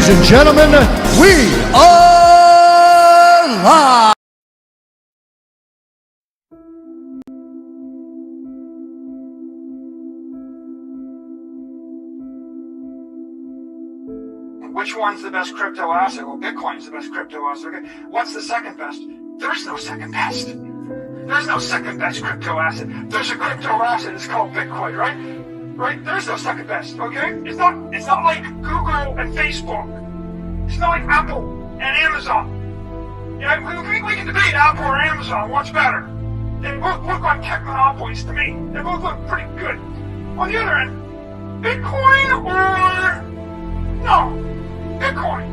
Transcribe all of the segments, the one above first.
Ladies and gentlemen, we are live. Which one's the best crypto asset? Well, Bitcoin's the best crypto asset. Okay. What's the second best? There's no second best. There's no second best crypto asset. There's a crypto asset. It's called Bitcoin, right? Right? There's no second best. Okay. It's not like Google and Facebook. It's not like Apple and Amazon. Yeah, we can debate Apple or Amazon. What's better? They both look like tech monopolies to me. They both look pretty good. On the other end, Bitcoin or no. Bitcoin.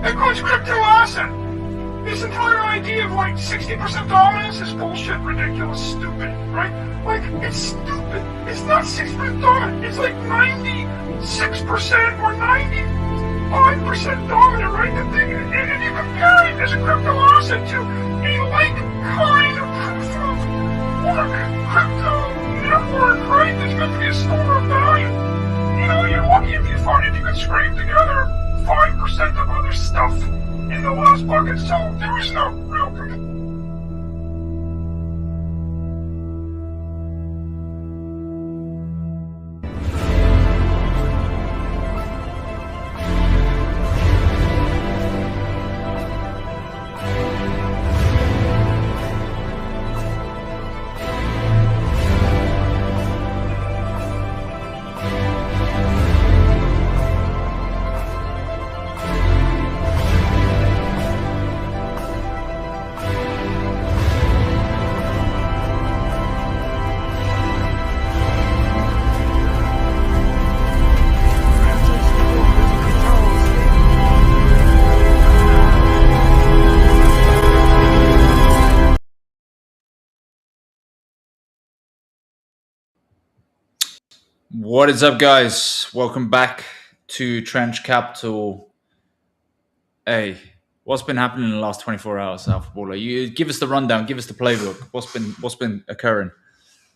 Bitcoin's a crypto asset. This entire idea of like 60% dominance is bullshit, ridiculous, stupid, right? Like, it's stupid. It's not 60% dominant. It's like 96% or 95% dominant, right? The thing, and you compare it as a crypto asset to a like kind of proof of work crypto network, right? That's meant to be a store of value. You know, you're lucky if you find it, you can scrape together 5% of other stuff in the last bucket, so there is no real proof. What is up, guys? Welcome back to Trench Capital. Hey, what's been happening in the last 24 hours, Alphaballer? You give us the rundown, give us the playbook. What's been occurring?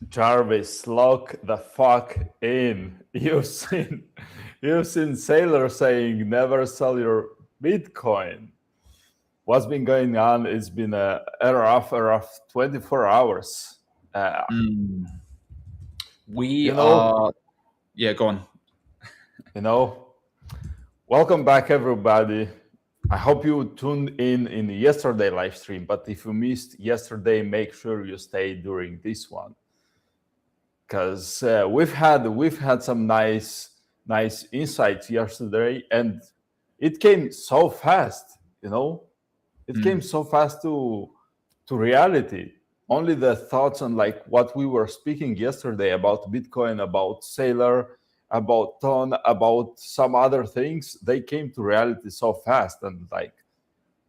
Jarvis, lock the fuck in. You've seen Sailor saying never sell your Bitcoin. What's been going on? It's been a rough 24 hours. Yeah, go on. Welcome back, everybody. I hope you tuned in yesterday live stream, but if you missed yesterday, make sure you stay during this one, because we've had some nice insights yesterday, and it came so fast. It came so fast to reality. Only the thoughts on like what we were speaking yesterday about Bitcoin, about Sailor, about Ton, about some other things, they came to reality so fast. And like,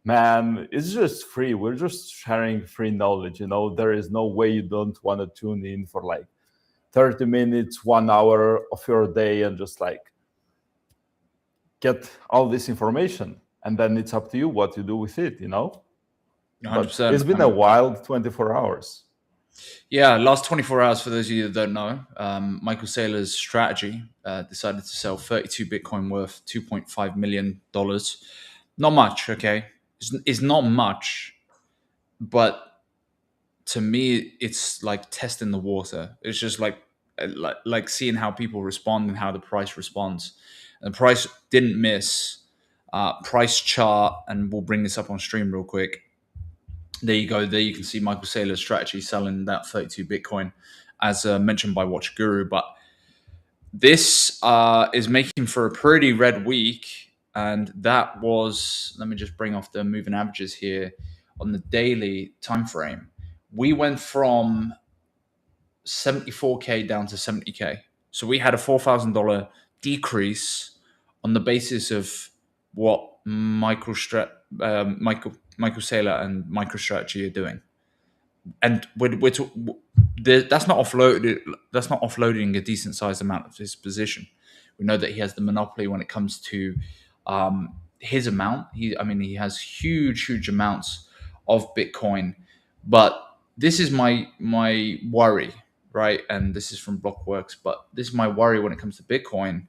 man, it's just free. We're just sharing free knowledge. There is no way you don't want to tune in for like 30 minutes, 1 hour of your day and just like get all this information. And then it's up to you what you do with it, 100%. It's been a wild 24 hours. Yeah, last 24 hours, for those of you that don't know, Michael Saylor's strategy decided to sell 32 Bitcoin worth $2.5 million. Not much, okay? It's not much, but to me, it's like testing the water. It's just like seeing how people respond and how the price responds. And the price didn't miss. Price chart, and we'll bring this up on stream real quick. There you go. There you can see Michael Saylor's strategy selling that 32 Bitcoin, as mentioned by Watch Guru. But this is making for a pretty red week, and that was. Let me just bring off the moving averages here on the daily time frame. We went from 74K down to 70K, so we had a $4,000 decrease on the basis of what Michael Saylor and MicroStrategy are doing, and that's not offloaded. That's not offloading a decent sized amount of his position. We know that he has the monopoly when it comes to his amount. He has huge amounts of Bitcoin, but this is my worry, right? And this is from Blockworks, but this is my worry when it comes to Bitcoin,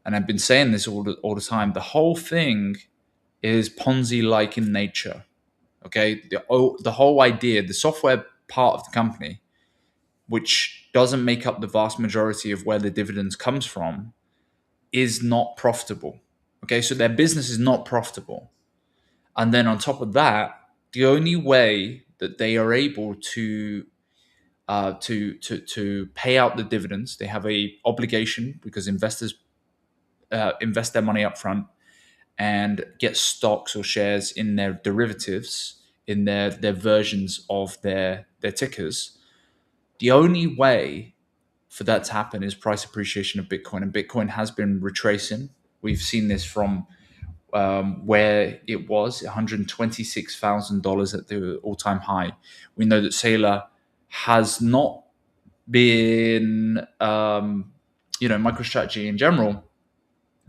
and I've been saying this all the time, the whole thing is Ponzi-like in nature. Okay, the whole idea, the software part of the company, which doesn't make up the vast majority of where the dividends comes from, is not profitable. Okay, so their business is not profitable. And then on top of that, the only way that they are able to pay out the dividends, they have a obligation because investors invest their money up front and get stocks or shares in their derivatives, in their versions of their tickers. The only way for that to happen is price appreciation of Bitcoin, and Bitcoin has been retracing. We've seen this from where it was $126,000 at the all-time high. We know that Saylor has not been, MicroStrategy in general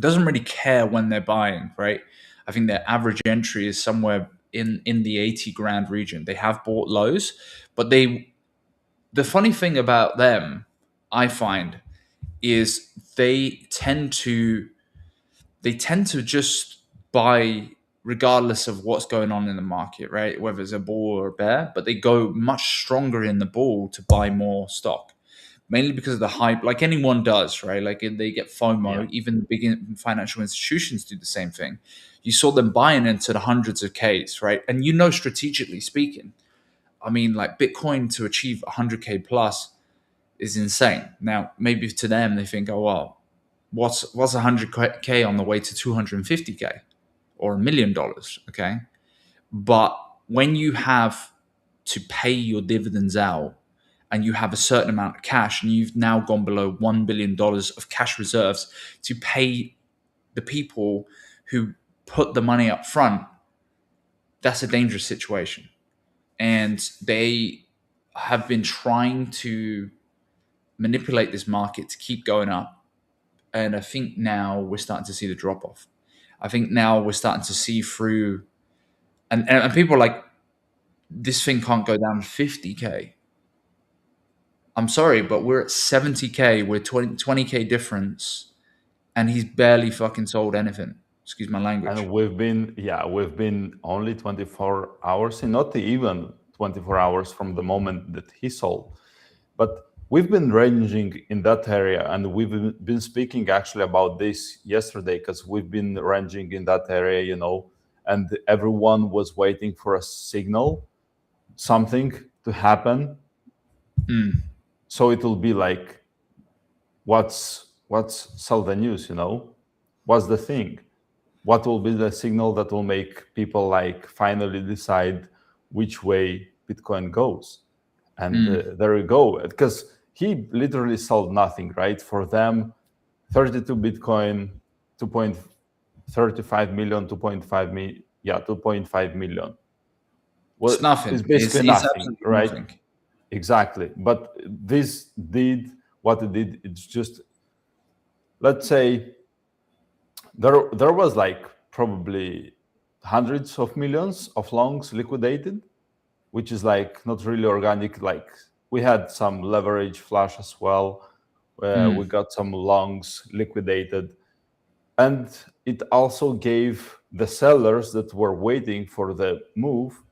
doesn't really care when they're buying, right? I think their average entry is somewhere in the 80 grand region. They have bought lows, but the funny thing about them, I find, is they tend to just buy regardless of what's going on in the market, right? Whether it's a bull or a bear, but they go much stronger in the bull to buy more stock, mainly because of the hype, like anyone does, right? Like they get FOMO. Even big financial institutions do the same thing. You saw them buying into the hundreds of Ks, right? And strategically speaking, I mean, like Bitcoin to achieve 100K plus is insane. Now, maybe to them, they think, oh, well, what's 100K on the way to 250K or $1 million? Okay. But when you have to pay your dividends out and you have a certain amount of cash and you've now gone below $1 billion of cash reserves to pay the people who put the money up front, that's a dangerous situation. And they have been trying to manipulate this market to keep going up. And I think now we're starting to see the drop off. I think now we're starting to see through, and people are like, this thing can't go down 50K. I'm sorry, but we're at 70K. We're 20K difference, and he's barely fucking sold anything. Excuse my language. And we've been only 24 hours, and not even 24 hours from the moment that he sold. But we've been ranging in that area, and we've been speaking actually about this yesterday because we've been ranging in that area, and everyone was waiting for a signal, something to happen. So it will be like, what's sell the news, What's the thing? What will be the signal that will make people like finally decide which way Bitcoin goes? And there we go. Because he literally sold nothing, right? For them, 32 Bitcoin, 2.35 million, 2.5 million. Well, It's nothing. It's basically nothing, right? Nothing. Exactly. But this did what it did. It's just, let's say, there was like probably hundreds of millions of longs liquidated, which is like not really organic. Like we had some leverage flash as well. We got some longs liquidated. And it also gave the sellers that were waiting for the move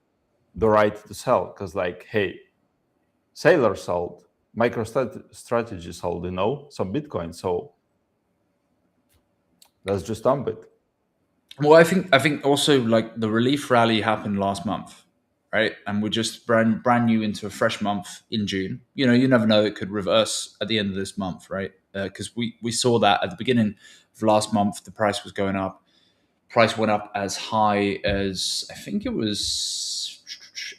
the right to sell. Because like, hey, Saylor sold, MicroStrategy sold, some Bitcoin. So let's just dump it. Well, I think also like the relief rally happened last month, right? And we're just brand new into a fresh month in June. You never know; it could reverse at the end of this month, right? Because we saw that at the beginning of last month, the price was going up. Price went up as high as I think it was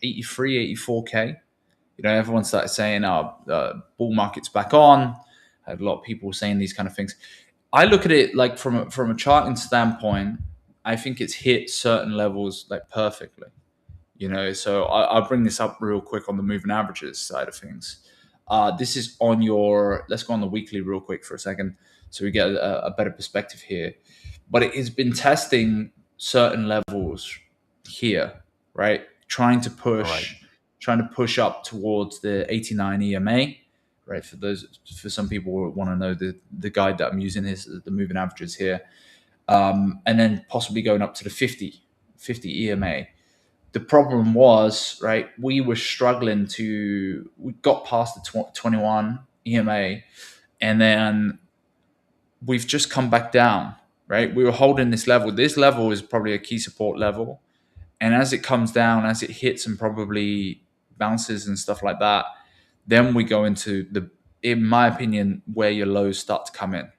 83, 84K. Everyone started saying, bull market's back on. I had a lot of people saying these kind of things. I look at it like from a charting standpoint, I think it's hit certain levels like perfectly. So I'll bring this up real quick on the moving averages side of things. This is on let's go on the weekly real quick for a second so we get a better perspective here. But it has been testing certain levels here, right? Trying to push up towards the 89 EMA, right? For some people who want to know, the guide that I'm using is the moving averages here, and then possibly going up to the 50 EMA. The problem was, right, we were struggling we got past the 21 EMA, and then we've just come back down, right? We were holding this level. This level is probably a key support level. And as it comes down, as it hits and probably bounces and stuff like that, then we go into in my opinion, where your lows start to come in.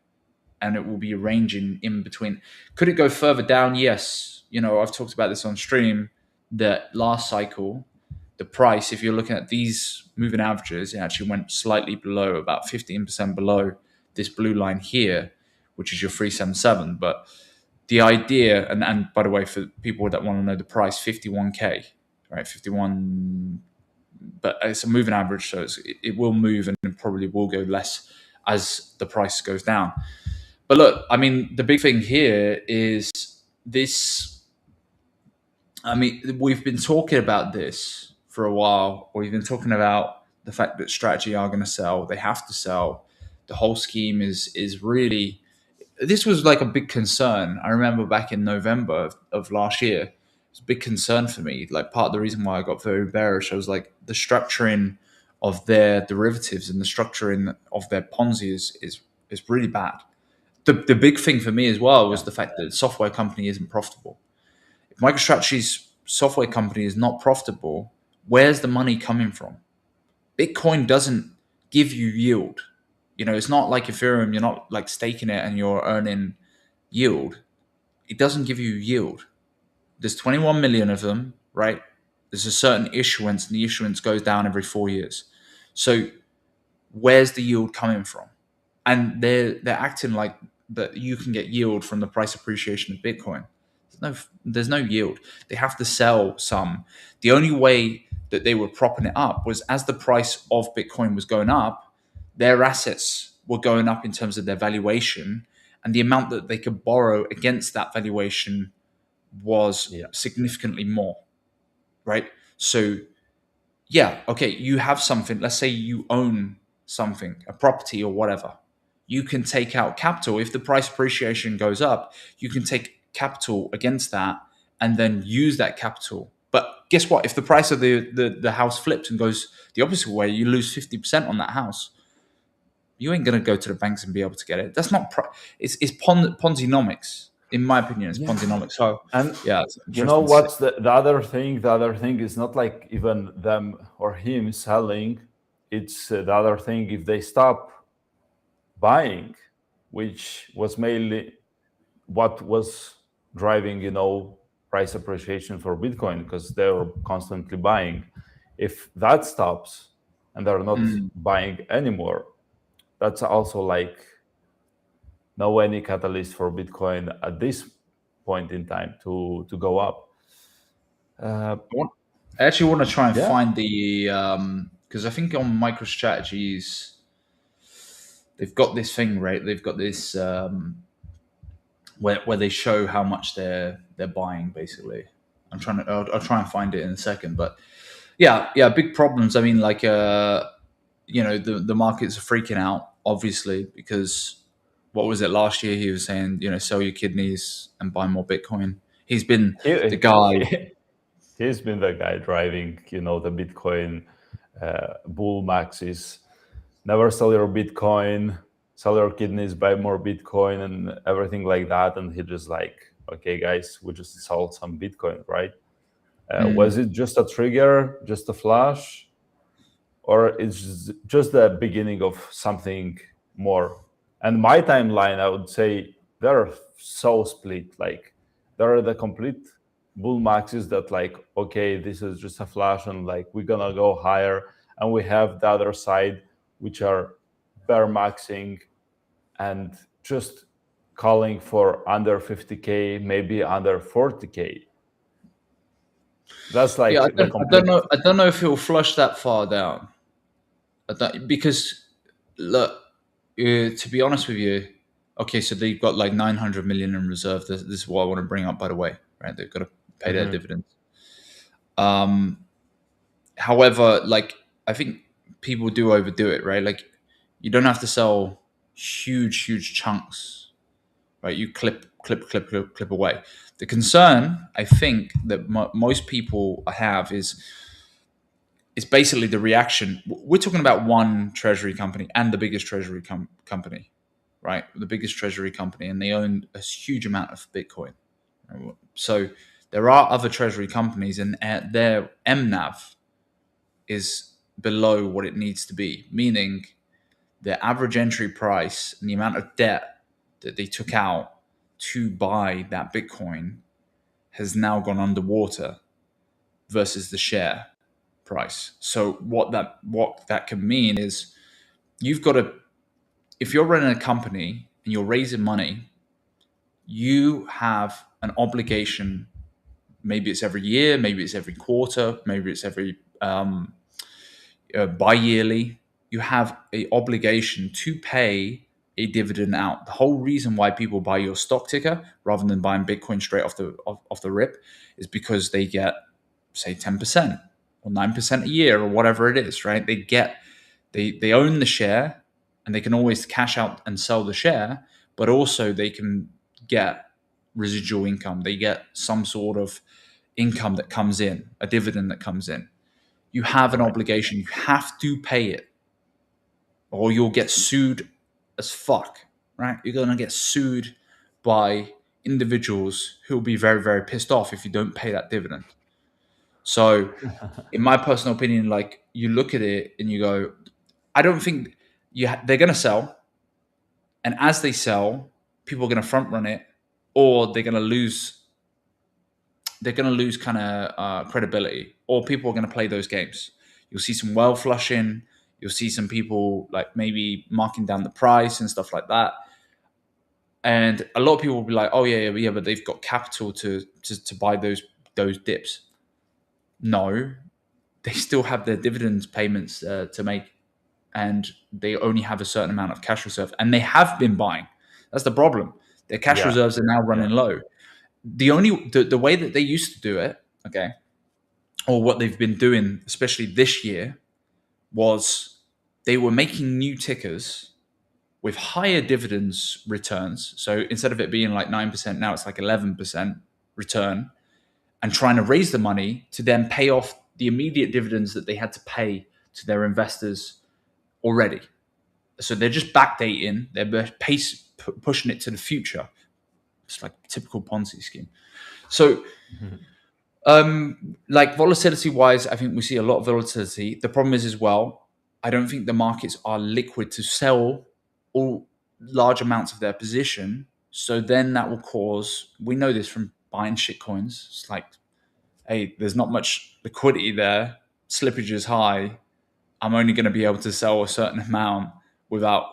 And it will be ranging in between. Could it go further down? Yes. I've talked about this on stream, that last cycle, the price, if you're looking at these moving averages, it actually went slightly below, about 15% below this blue line here, which is your 377. But the idea, and by the way, for people that want to know the price, 51K, right? 51, but it's a moving average, so it will move and it probably will go less as the price goes down. But look, I mean, the big thing here is this. I mean, we've been talking about this for a while. We've been talking about the fact that strategy are going to sell. They have to sell. The whole scheme is really. This was like a big concern. I remember back in November of last year, it was a big concern for me. Like, part of the reason why I got very bearish, I was like, the structuring of their derivatives and the structuring of their Ponzi is really bad. The big thing for me as well was the fact that the software company isn't profitable. If MicroStrategy's software company is not profitable, where's the money coming from? Bitcoin doesn't give you yield. It's not like Ethereum. You're not like staking it and you're earning yield. It doesn't give you yield. There's 21 million of them, right? There's a certain issuance, and the issuance goes down every 4 years. So where's the yield coming from? And they're acting like that you can get yield from the price appreciation of Bitcoin. There's no yield. They have to sell some. The only way that they were propping it up was as the price of Bitcoin was going up, their assets were going up in terms of their valuation, and the amount that they could borrow against that valuation was significantly more, right? So, okay, you have something. Let's say you own something, a property or whatever. You can take out capital. If the price appreciation goes up, you can take capital against that and then use that capital. But guess what? If the price of the house flips and goes the opposite way, you lose 50% on that house. You ain't going to go to the banks and be able to get it. That's not it's Ponzi-nomics. In my opinion, it's Ponzi-nomics. So, you know what's the other thing? The other thing is not like even them or him selling. It's the other thing, if they stop buying, which was mainly what was driving, price appreciation for Bitcoin, because they were constantly buying. If that stops and they're not buying anymore, that's also like no any catalyst for Bitcoin at this point in time to go up. I actually want to try and find the because I think on MicroStrategy's they've got this thing, right? They've got this where they show how much they're buying, basically. I'll try and find it in a second, but big problems. I mean, like the markets are freaking out, obviously, because what was it last year? He was saying, sell your kidneys and buy more Bitcoin. He's been the guy. He's been the guy driving, the Bitcoin bull maxes. Never sell your Bitcoin, sell your kidneys, buy more Bitcoin, and everything like that. And he just like, okay, guys, we just sold some Bitcoin, right? Was it just a trigger, just a flash, or it's just the beginning of something more? And my timeline, I would say, they're so split. Like, there are the complete bull maxes that like, okay, this is just a flash, and like we're gonna go higher. And we have the other side, which are bear maxing and just calling for under 50K, maybe under 40K. That's like I don't know if he'll flush that far down. Because look, to be honest with you, okay, so they've got like 900 million in reserve. This is what I want to bring up, by the way, right? They've got to pay their dividends. However, like I think people do overdo it, right? Like You don't have to sell huge chunks, right? You clip away. The concern, I think, that most people have is basically the reaction. We're talking about one treasury company and the biggest treasury company, right? The biggest treasury company, and they own a huge amount of Bitcoin. So there are other treasury companies, and their MNAV is below what it needs to be, meaning the average entry price and the amount of debt that they took out to buy that Bitcoin has now gone underwater versus the share price. So what that can mean is you've got to, if you're running a company and you're raising money, you have an obligation. Maybe it's every year, maybe it's every quarter, maybe it's every bi-yearly. You have an obligation to pay a dividend out. The whole reason why people buy your stock ticker rather than buying Bitcoin straight off the rip is because they get, say, 10% or 9% a year or whatever it is, right? They own the share, and they can always cash out and sell the share, but also they can get residual income. They get some sort of income that comes in, a dividend that comes in. You have an obligation. You have to pay it, or you'll get sued as fuck, right? You're going to get sued by individuals who will be very, very pissed off if you don't pay that dividend. So in my personal opinion, like, you look at it and you go, I don't think they're going to sell. And as they sell, people are going to front run it, or they're going to lose kind of credibility, or people are going to play those games. You'll see some whale flushing. You'll see some people like maybe marking down the price and stuff like that. And a lot of people will be like, oh yeah, but they've got capital to buy those dips. No, they still have their dividends payments to make, and they only have a certain amount of cash reserve, and they have been buying. That's the problem. Their cash reserves are now running low. The way that they used to do it, okay, or what they've been doing, especially this year, was they were making new tickers with higher dividends returns. So instead of it being like 9%, now it's like 11% return, and trying to raise the money to then pay off the immediate dividends that they had to pay to their investors already. So they're just backdating, they're pushing it to the future. It's like a typical Ponzi scheme. So like volatility wise, I think we see a lot of volatility. The problem is as well, I don't think the markets are liquid to sell all large amounts of their position. So then that will cause, we know this from buying shitcoins. It's like, hey, there's not much liquidity there. Slippage is high. I'm only going to be able to sell a certain amount without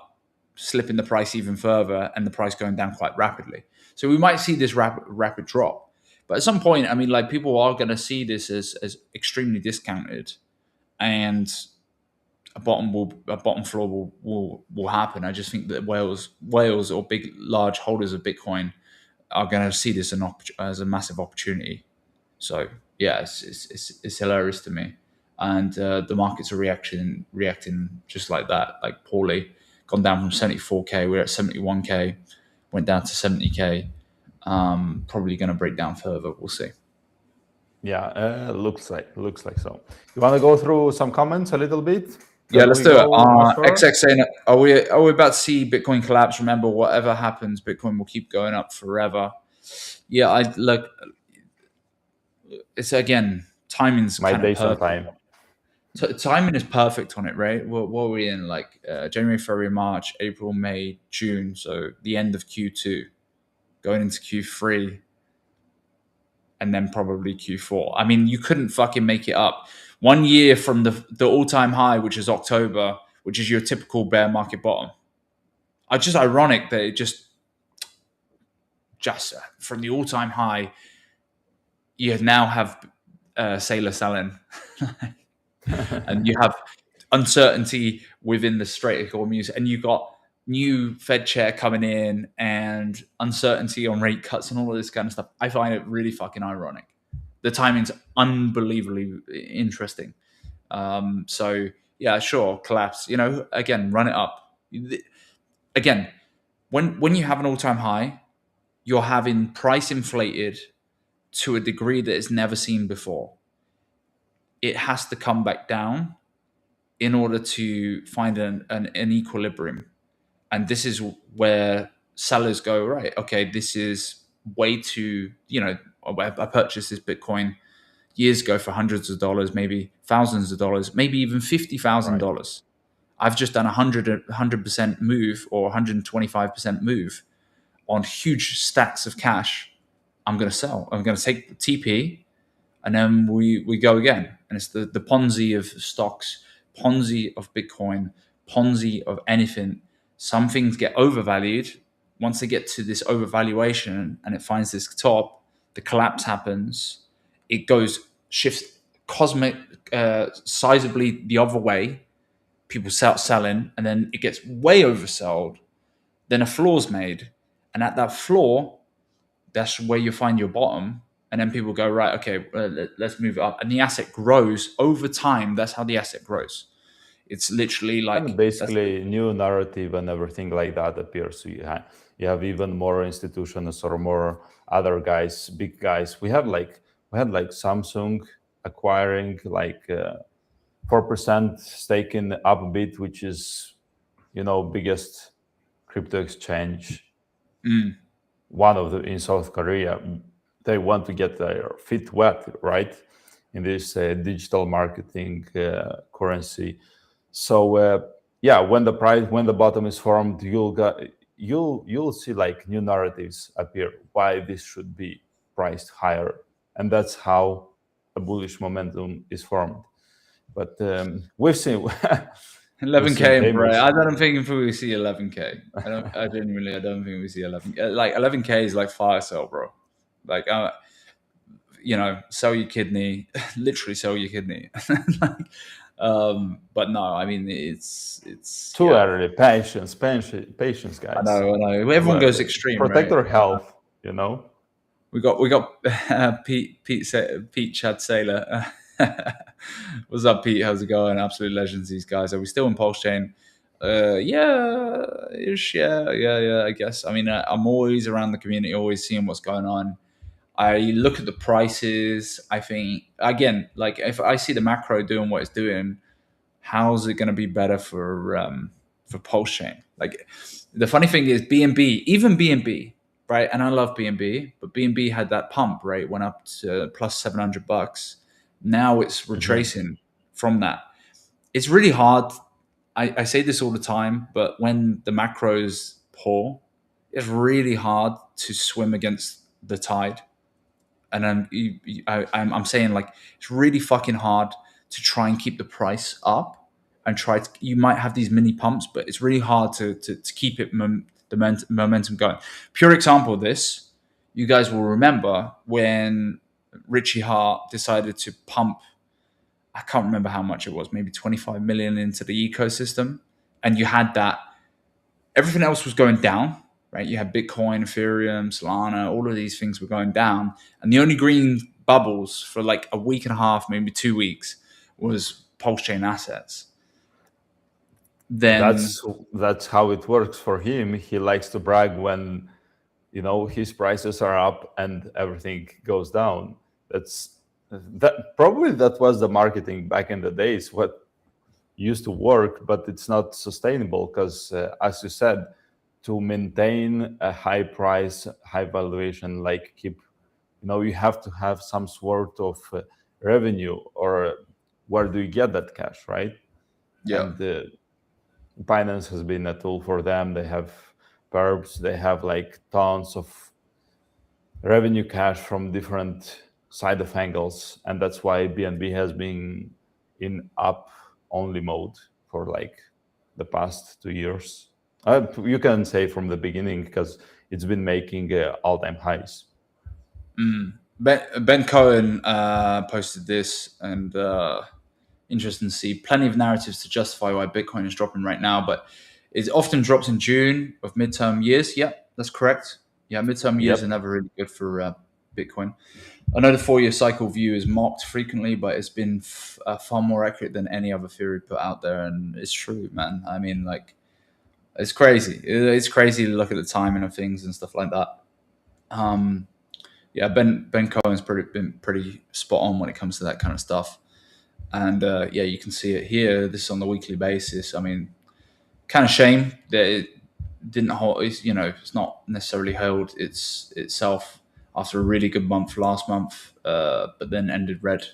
slipping the price even further and the price going down quite rapidly. So we might see this rapid drop. But at some point, I mean, like, people are going to see this as extremely discounted, and a bottom floor will happen. I just think that whales or big, large holders of Bitcoin are going to see this as a massive opportunity. So yeah, it's hilarious to me, and the markets are reacting just like that, like poorly. Gone down from 74k, we're at 71k, went down to 70k. Probably going to break down further. We'll see. Yeah, looks like so. You want to go through some comments a little bit? Yeah, let's do it. XX saying, are we about to see Bitcoin collapse? Remember, whatever happens, Bitcoin will keep going up forever. Yeah, I look. It's again, timing's my kind days of on time. Timing is perfect on it, right? What are we in? Like January, February, March, April, May, June. So the end of Q2, going into Q3, and then probably Q4. I mean, you couldn't fucking make it up. 1 year from the all-time high, which is October, which is your typical bear market bottom. It's just ironic that it just from the all-time high, you now have Sailor selling. And you have uncertainty within the Strait of Hormuz, and you've got new Fed chair coming in and uncertainty on rate cuts and all of this kind of stuff. I find it really fucking ironic. The timing's unbelievably interesting. So yeah, sure, collapse. Again, run it up. Again, when you have an all-time high, you're having price inflated to a degree that is never seen before. It has to come back down in order to find an equilibrium. And this is where sellers go, right, okay, this is way too, I purchased this Bitcoin years ago for hundreds of dollars, maybe thousands of dollars, maybe even $50,000. Right. I've just done 100% move or 125% move on huge stacks of cash. I'm going to sell. I'm going to take the TP, and then we go again. And it's the Ponzi of stocks, Ponzi of Bitcoin, Ponzi of anything. Some things get overvalued. Once they get to this overvaluation and it finds this top, the collapse happens. It shifts sizably the other way. People start selling, and then it gets way oversold. Then a floor's made, and at that floor, that's where you find your bottom. And then people go, right, okay, let's move it up, and the asset grows over time. That's how the asset grows. It's literally like, and basically new narrative and everything like that appears. So you have even more institutions or more other guys, big guys. We had like Samsung acquiring like 4% stake in Upbit, which is, biggest crypto exchange, one of the in South Korea. They want to get their feet wet, right, in this digital marketing currency. So when the bottom is formed, you'll see like new narratives appear why this should be priced higher, and that's how a bullish momentum is formed. But we've seen 11K, bro. I don't think we see 11K. I don't think we see 11K. Like 11K is like fire sale, bro. Like, sell your kidney, literally sell your kidney. But no, I mean, it's too early. Patience, guys. I know. Everyone goes extreme. Protect right? our health, We got Pete Chad Sailor. What's up, Pete? How's it going? Absolute legends, these guys. Are we still in Pulse Chain? Yeah. I guess. I mean, I'm always around the community, always seeing what's going on. I look at the prices. I think, again, like if I see the macro doing what it's doing, how's it going to be better for Pulse Chain? Like, the funny thing is BNB, even BNB, right? And I love BNB, but BNB had that pump, right? Went up to plus $700. Now it's retracing from that. It's really hard. I say this all the time, but when the macros poor, it's really hard to swim against the tide. And I'm saying, like, it's really fucking hard to try and keep the price up and you might have these mini pumps, but it's really hard to keep it the momentum going. Pure example of this, you guys will remember when Richie Hart decided to pump, I can't remember how much it was, maybe 25 million into the ecosystem. And you had that, everything else was going down, right? You had Bitcoin, Ethereum, Solana, all of these things were going down. And the only green bubbles for like a week and a half, maybe 2 weeks, was Pulse Chain assets. Then that's how it works for him. He likes to brag when, his prices are up and everything goes down. That was the marketing back in the days, what used to work, but it's not sustainable because, as you said, to maintain a high price, high valuation, like you have to have some sort of revenue, or where do you get that cash, right? Yeah. And Binance has been a tool for them. They have perps, they have like tons of revenue cash from different side of angles, and that's why BNB has been in up only mode for like the past 2 years. You can say from the beginning, because it's been making all-time highs. Ben Cohen posted this, and interesting to see plenty of narratives to justify why Bitcoin is dropping right now, but it often drops in June of midterm years. Yeah, that's correct. Yeah, midterm years are never really good for Bitcoin. I know the 4-year cycle view is mocked frequently, but it's been far more accurate than any other theory put out there, and it's true, man. I mean, like, It's crazy. It's crazy to look at the timing of things and stuff like that. Yeah, Ben Cohen's been pretty spot on when it comes to that kind of stuff. And yeah, you can see it here. This is on the weekly basis. I mean, kind of shame that it didn't hold. It's not necessarily held itself after a really good month last month, but then ended red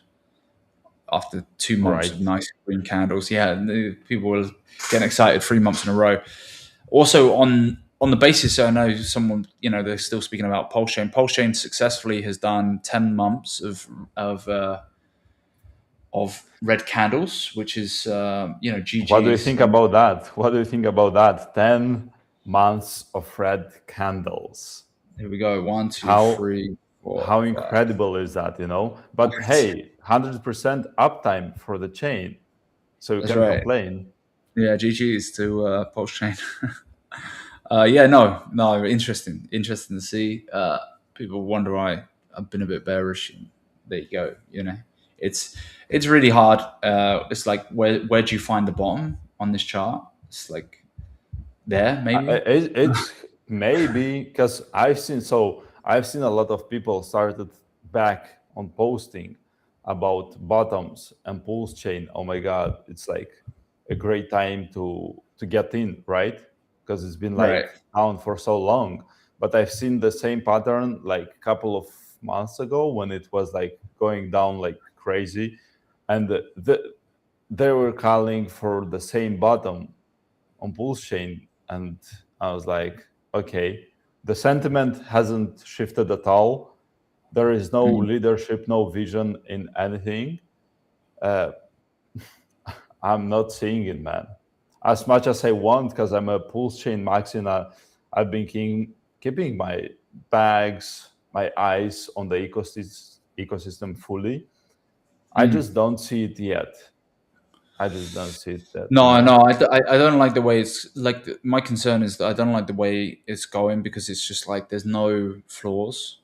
after 2 months of nice green candles. Yeah, people were getting excited 3 months in a row. Also on the basis, I know someone, they're still speaking about Pulse Chain. Pulse Chain successfully has done 10 months of red candles, which is GG. What do you think about that? What do you think about that? 10 months of red candles. Here we go. 1, 2, 3, 4. How incredible is that, But hey, 100% uptime for the chain. So you can't complain. Yeah, GG's to Pulse Chain. Yeah, no, interesting to see. People wonder why I've been a bit bearish. There you go. It's really hard. It's like where do you find the bottom on this chart? It's like there, maybe. It's maybe because I've seen a lot of people started back on posting about bottoms and Pulse Chain. Oh my God, it's like a great time to get in, right? Because it's been down for so long. But I've seen the same pattern like a couple of months ago when it was like going down like crazy, and they were calling for the same bottom on Pulse Chain, and I was like, okay, the sentiment hasn't shifted at all. There is no leadership, no vision in anything. I'm not seeing it, man. As much as I want, because I'm a Pulse Chain max, and I've been keeping my bags, my eyes on the ecosystem fully. I just don't see it yet. I just don't see it yet. No, I don't like the way it's like. My concern is that I don't like the way it's going because it's just like there's no flaws,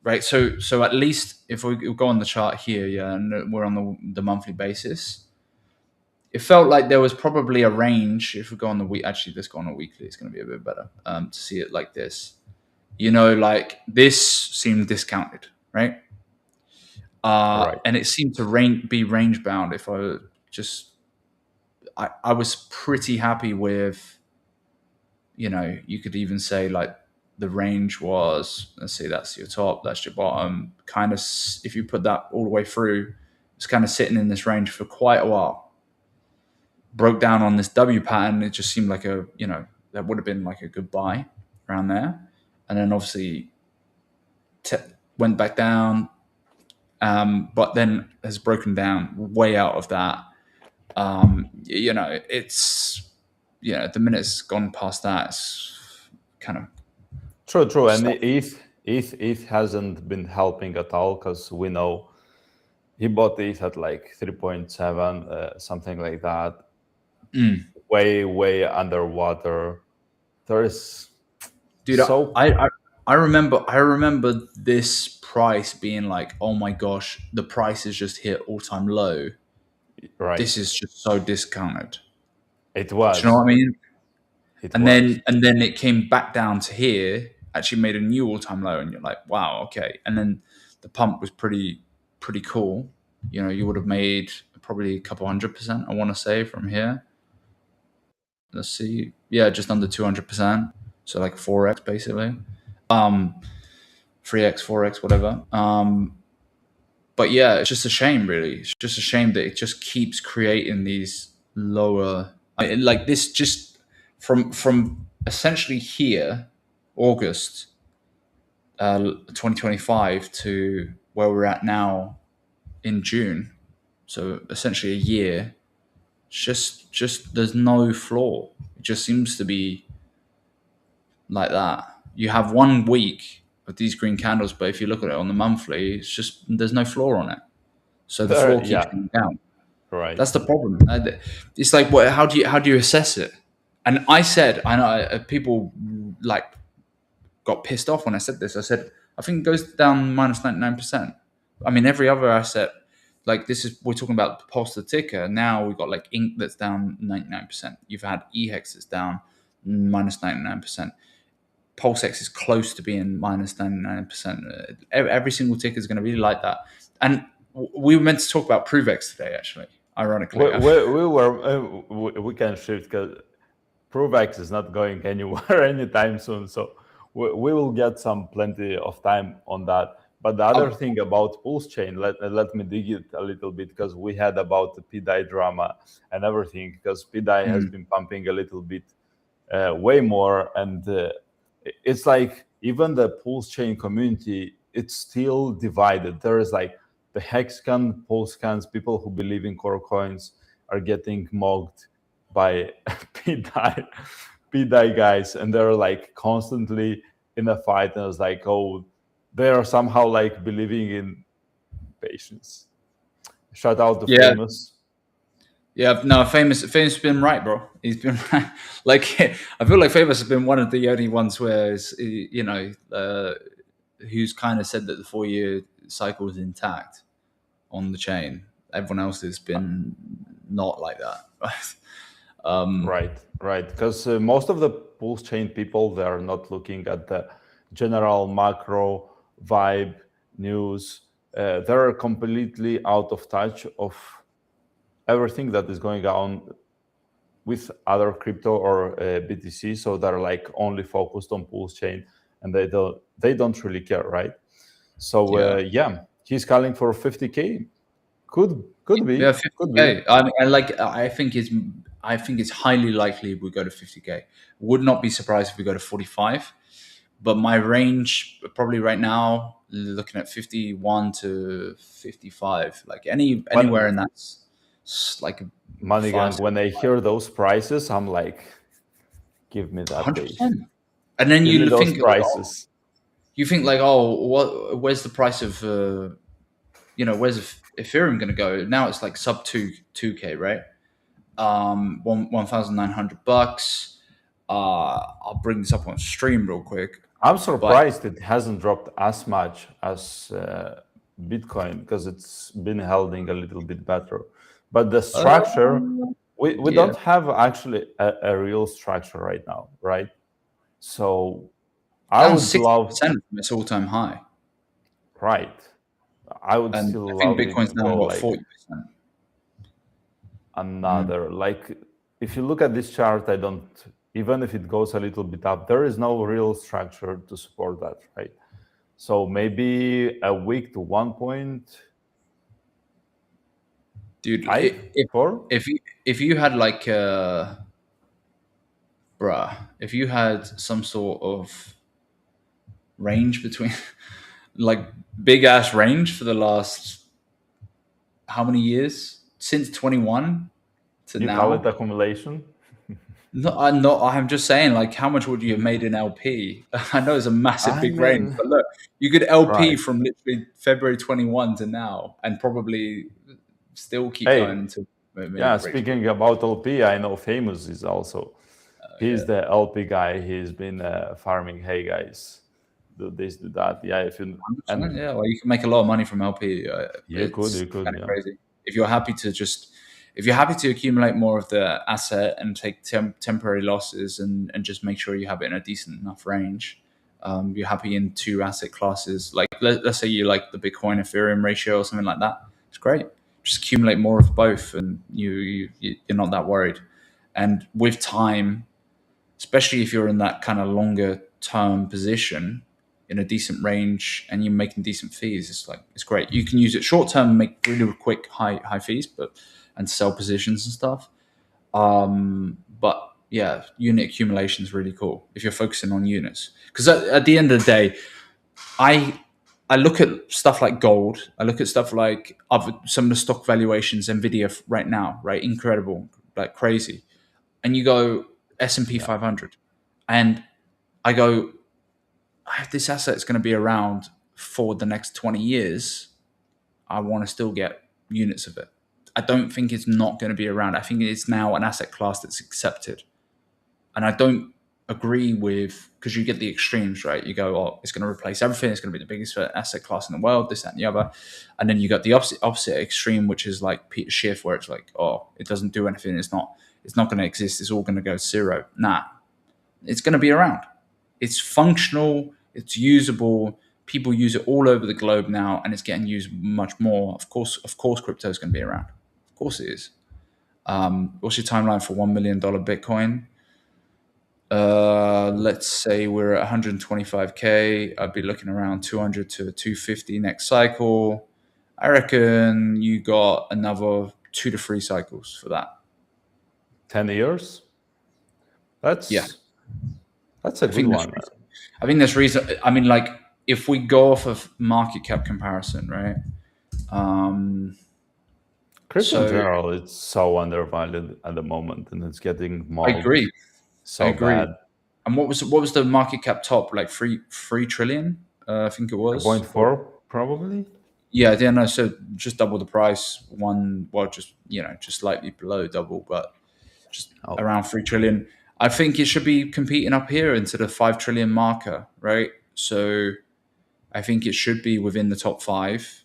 right? So at least if we go on the chart here, yeah, and we're on the monthly basis, it felt like there was probably a range. If we go on the week, actually, let's go on a weekly. It's going to be a bit better to see it like this. Like this seemed discounted, right? And it seemed to be range bound. If I just, I was pretty happy with, you could even say like the range was, let's say that's your top, that's your bottom. Kind of, if you put that all the way through, it's kind of sitting in this range for quite a while. Broke down on this W pattern. It just seemed like that would have been like a good buy around there. And then obviously went back down, but then has broken down way out of that. It's, the minute it's gone past that, it's kind of true. And ETH hasn't been helping at all, because we know he bought ETH at like 3.7, something like that. Way underwater. There is, dude. So I remember this price being like, oh my gosh, the price has just hit all-time low. Right. This is just so discounted. It was. Do you know what I mean? Then it came back down to here, actually made a new all-time low, and you're like, wow, okay. And then the pump was pretty cool. You would have made probably a couple 100%, I want to say, from here. Let's see. Yeah, just under 200%. So like 4x basically. 3x, 4x, whatever. But yeah, it's just a shame, really. It's just a shame that it just keeps creating these lower, like this, just from essentially here, August 2025 to where we're at now in June. So essentially a year. Just there's no flaw. It just seems to be like that. You have 1 week of these green candles, but if you look at it on the monthly, it's just there's no floor on it. So the floor keeps going down. Right. That's the problem. It's like, how do you assess it? And I know people like got pissed off when I said this. I said I think it goes down minus 99%. I mean, every other asset, like we're talking about the Pulse the ticker. Now we've got like Ink that's down 99%. You've had EHEX that's down minus 99%. PulseX is close to being minus 99%. Every single ticker is going to be like that. And we were meant to talk about ProveX today, actually, ironically. We can shift because ProveX is not going anywhere anytime soon. So we will get plenty of time on that. But the other thing about Pulse Chain, let me dig it a little bit, because we had about the PDAI drama and everything, because PDAI has been pumping a little bit way more. And it's like even the Pulse Chain community, it's still divided. There is like the Hexcan, Pulsecans, people who believe in core coins are getting mocked by PDAI guys, and they're like constantly in a fight. And it's like, oh, they are somehow like believing in patience. Shout out to Famous. Yeah, no, Famous has been right, bro. He's been right. Like, I feel like Famous has been one of the only ones where, who's kind of said that the 4-year cycle is intact on the chain. Everyone else has been not like that. Right. Because most of the Pulse Chain people, they are not looking at the general macro vibe news. They're completely out of touch of everything that is going on with other crypto or BTC. So they're like only focused on Pulse Chain, and they don't really care, right? So he's calling for 50K. Could be. Yeah, 50K. I think it's highly likely we go to 50K. Would not be surprised if we go to 45. But my range probably right now, looking at 51 to 55, like anywhere in that, like MoneyGang. When I hear those prices, I'm like, give me that 100%. day. And then you think prices. You think like, oh, where's the price of where's Ethereum going to go? Now it's like sub 2K, right? $1,900. I'll bring this up on stream real quick. I'm surprised it hasn't dropped as much as Bitcoin, because it's been holding a little bit better. But the structure, we don't have actually a real structure right now, right? So I would love from its all-time high. Right. I would still I love think Bitcoin's it now go about like 40%. Another like, if you look at this chart, even if it goes a little bit up, there is no real structure to support that, right? So maybe a week to 1 point. Dude, if you had like if you had some sort of range between like big ass range for the last how many years, since 21 to you now, call it accumulation? No, I'm just saying, like, how much would you have made in LP? I know it's a massive big range, but look, you could LP from literally February 21 to now, and probably still keep going until. Speaking about LP, I know Famous is also. He's the LP guy. He's been farming. Hey guys, do this, do that. Yeah, if you well, you can make a lot of money from LP. You could. Kind of crazy. If you're happy to accumulate more of the asset and take temporary losses and just make sure you have it in a decent enough range, you're happy in 2 asset classes. Like let's say you like the Bitcoin Ethereum ratio or something like that. It's great. Just accumulate more of both, and you're not that worried. And with time, especially if you're in that kind of longer term position in a decent range and you're making decent fees, it's great. You can use it short term and make really quick high fees, and sell positions and stuff. But yeah, unit accumulation is really cool if you're focusing on units, because at the end of the day, I look at stuff like gold. I look at stuff like some of the stock valuations, Nvidia right now, right? Incredible, like crazy. And you go S&P 500, and I go, this asset's going to be around for the next 20 years. I want to still get units of it. I don't think it's not going to be around. I think it's now an asset class that's accepted. And I don't agree with, because you get the extremes, right? You go, oh, it's going to replace everything. It's going to be the biggest asset class in the world, this, that, and the other. And then you got the opposite extreme, which is like Peter Schiff, where it's like, oh, it doesn't do anything. It's not going to exist. It's all going to go to zero. Nah. it's going to be around. It's functional, it's usable. People use it all over the globe now, and it's getting used much more. Of course, crypto is going to be around. Of course, it is. What's your timeline for $1 million Bitcoin? Let's say we're at 125K. I'd be looking around 200 to 250 next cycle. I reckon you got another 2 to 3 cycles for that. 10 years? That's a good one. I think there's reason. I mean, like, if we go off of market cap comparison, right? Crypto in general, it's so undervalued at the moment, and it's getting more. I agree. Bad. And what was the market cap top? Like 3 trillion? I think it was 0.4 probably. Yeah, no. So just double the price. Just slightly below double, but just around 3 trillion. I think it should be competing up here into the 5 trillion marker, right? So I think it should be within the top 5.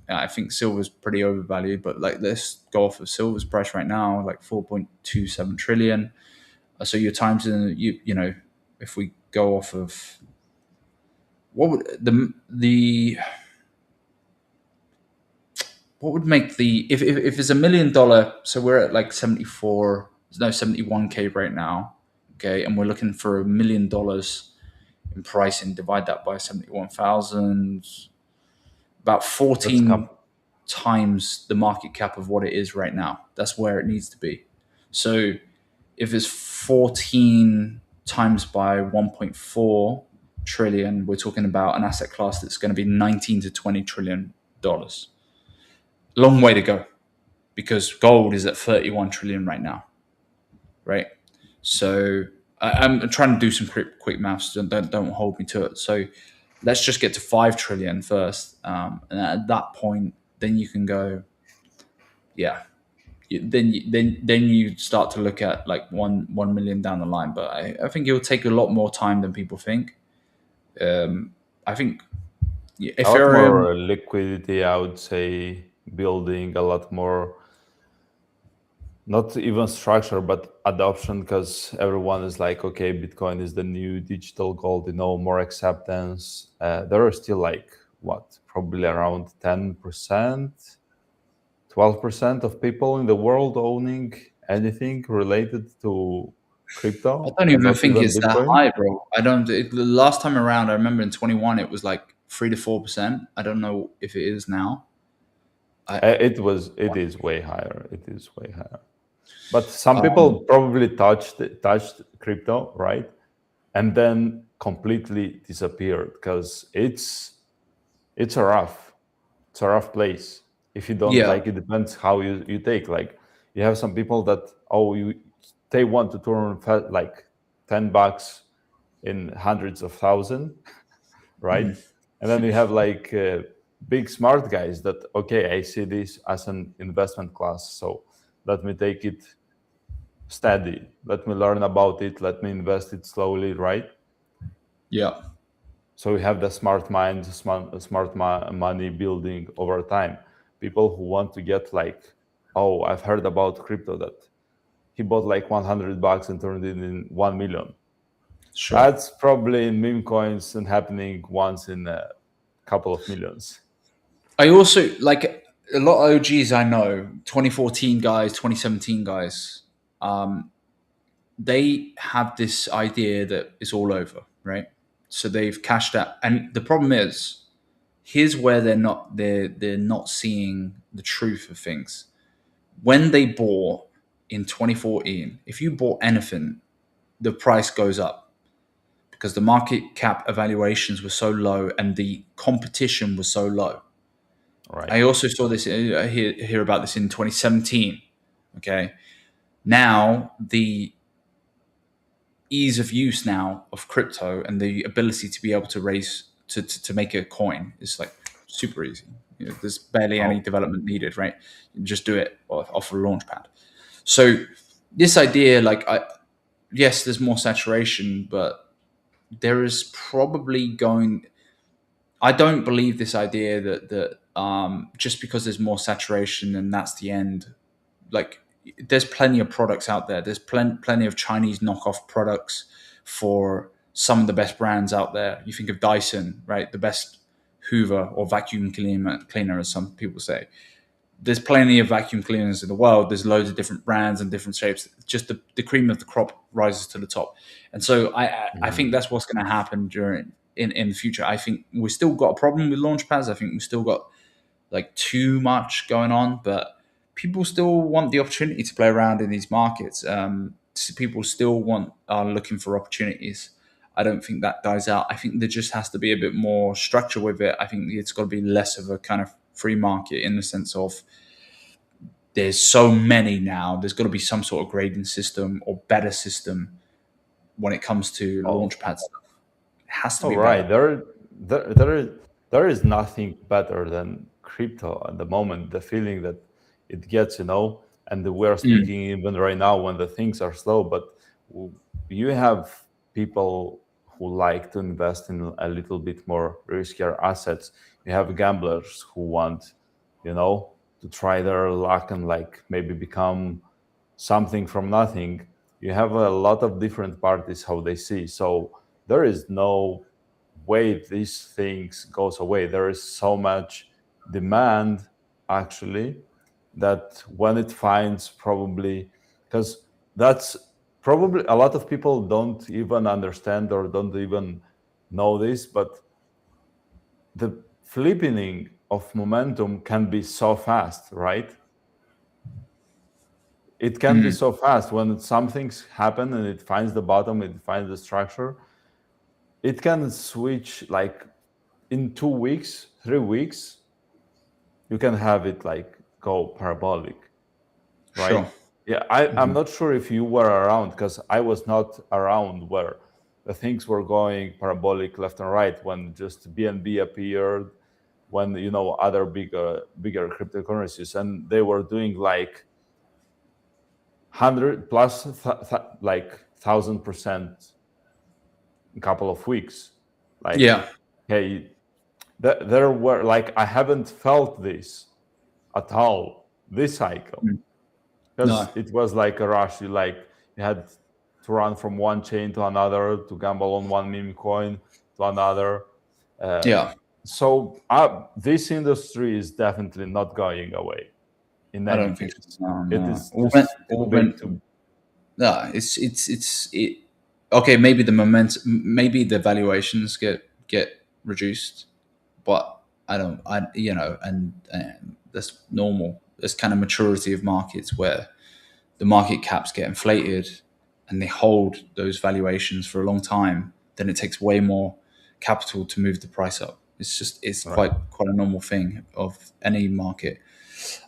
I think silver's pretty overvalued, but like, let's go off of silver's price right now, like 4.27 trillion. So your times in if we go off of what would what would make if it's $1 million, so we're at like 71K right now, okay, and we're looking for $1 million in pricing, divide that by 71,000, about 14 times the market cap of what it is right now. That's where it needs to be. So if it's 14 times by 1.4 trillion, we're talking about an asset class that's going to be 19 to 20 trillion dollars. Long way to go, because gold is at 31 trillion right now, right? So I'm trying to do some quick maths. Don't hold me to it. So let's just get to 5 trillion first, and at that point, then you can go, yeah. Then you start to look at like 1 million down the line. But I think it will take a lot more time than people think. I think a lot more liquidity, I would say, building a lot more, not even structure, but adoption, because everyone is like, okay, Bitcoin is the new digital gold, more acceptance. There are still probably around 10%, 12% of people in the world owning anything related to crypto. I don't even think it's Bitcoin. That high, bro. The last time around, I remember in 21, it was like 3 to 4%. I don't know if it is now. It is way higher. It is way higher. But some people probably touched crypto, right? And then completely disappeared, because it's a rough place. If you don't like it, depends how you take. Like, you have some people that they want to turn like $10 in hundreds of thousands, right? And then you have like big smart guys that, okay, I see this as an investment class, so let me take it steady. Let me learn about it. Let me invest it slowly, right? Yeah. So we have the smart mind, smart money building over time. People who want to get like, I've heard about crypto, that he bought like $100 and turned it in 1 million. Sure. That's probably in Memecoins and happening once in a couple of millions. I also like a lot of OGs I know, 2014 guys, 2017 guys. They have this idea that it's all over, right? So they've cashed out, and the problem is, here's where they're not seeing the truth of things. When they bought in 2014, if you bought anything, the price goes up because the market cap evaluations were so low and the competition was so low. Right. I also saw this, I hear about this in 2017. Okay. Now the ease of use now of crypto and the ability to be able to raise to make a coin is like super easy. There's barely any development needed, right? You just do it off a launch pad. So this idea, yes, there's more saturation, but there is probably I don't believe this idea that just because there's more saturation and that's the end. Like, there's plenty of products out there. There's plenty of Chinese knockoff products for some of the best brands out there. You think of Dyson, right? The best Hoover or vacuum cleaner, as some people say. There's plenty of vacuum cleaners in the world. There's loads of different brands and different shapes. Just the cream of the crop rises to the top. And so I think that's what's going to happen in the future. I think we still got a problem with launchpads. I think we still got like too much going on, but people still want the opportunity to play around in these markets. People still are looking for opportunities. I don't think that dies out. I think there just has to be a bit more structure with it. I think it's got to be less of a kind of free market in the sense of there's so many now. There's got to be some sort of grading system or better system when it comes to launchpad stuff. It has to be right. better. There is nothing better than crypto at the moment. The feeling that it gets, and we're speaking even right now when the things are slow. But you have people who like to invest in a little bit more riskier assets. You have gamblers who want, to try their luck and like maybe become something from nothing. You have a lot of different parties how they see. So there is no way these things goes away. There is so much demand actually that when it finds probably, because that's probably a lot of people don't even understand or don't even know this, but the flipping of momentum can be so fast, right? It can be so fast when something's happen and it finds the bottom, it finds the structure. It can switch like in 2 weeks, 3 weeks. You can have it like go parabolic, right? Sure. Yeah, I'm not sure if you were around because I was not around where the things were going parabolic left and right when just BNB appeared, when other bigger cryptocurrencies, and they were doing like 100 plus like 1,000% in a couple of weeks. Like, Yeah. hey, there were like I haven't felt this at all this cycle because it was like a rush. You had to run from one chain to another to gamble on one meme coin to another. Yeah. So this industry is definitely not going away. In I any don't think case, so. No, it no. is just too big to. No, it. Okay, maybe the momentum, maybe the valuations get reduced, but I don't. And that's normal. There's kind of maturity of markets where the market caps get inflated and they hold those valuations for a long time. Then it takes way more capital to move the price up. It's Right. quite a normal thing of any market.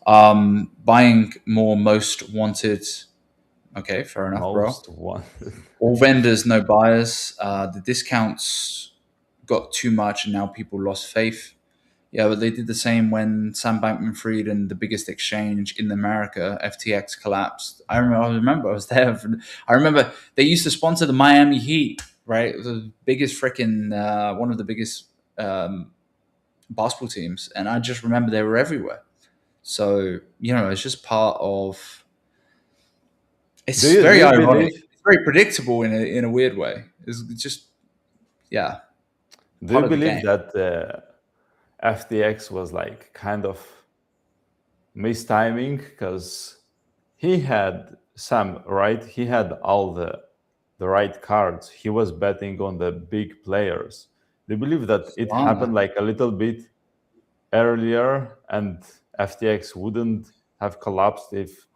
Buying more most wanted. Okay, fair enough, bro. Most one. All vendors, no buyers. The discounts got too much, and now people lost faith. Yeah, but they did the same when Sam Bankman-Fried and the biggest exchange in America, FTX, collapsed. I remember I was there. I remember they used to sponsor the Miami Heat, right? It was the biggest freaking one of the biggest basketball teams, and I just remember they were everywhere. So it's just part of. It's Do you very ironic. believe? It's very predictable in a weird way. It's just yeah, Do part you of the believe game. that FTX was like kind of mistiming because he had Sam, right? He had all the right cards. He was betting on the big players. Do you believe that it happened Wow. like a little bit earlier and FTX wouldn't have collapsed if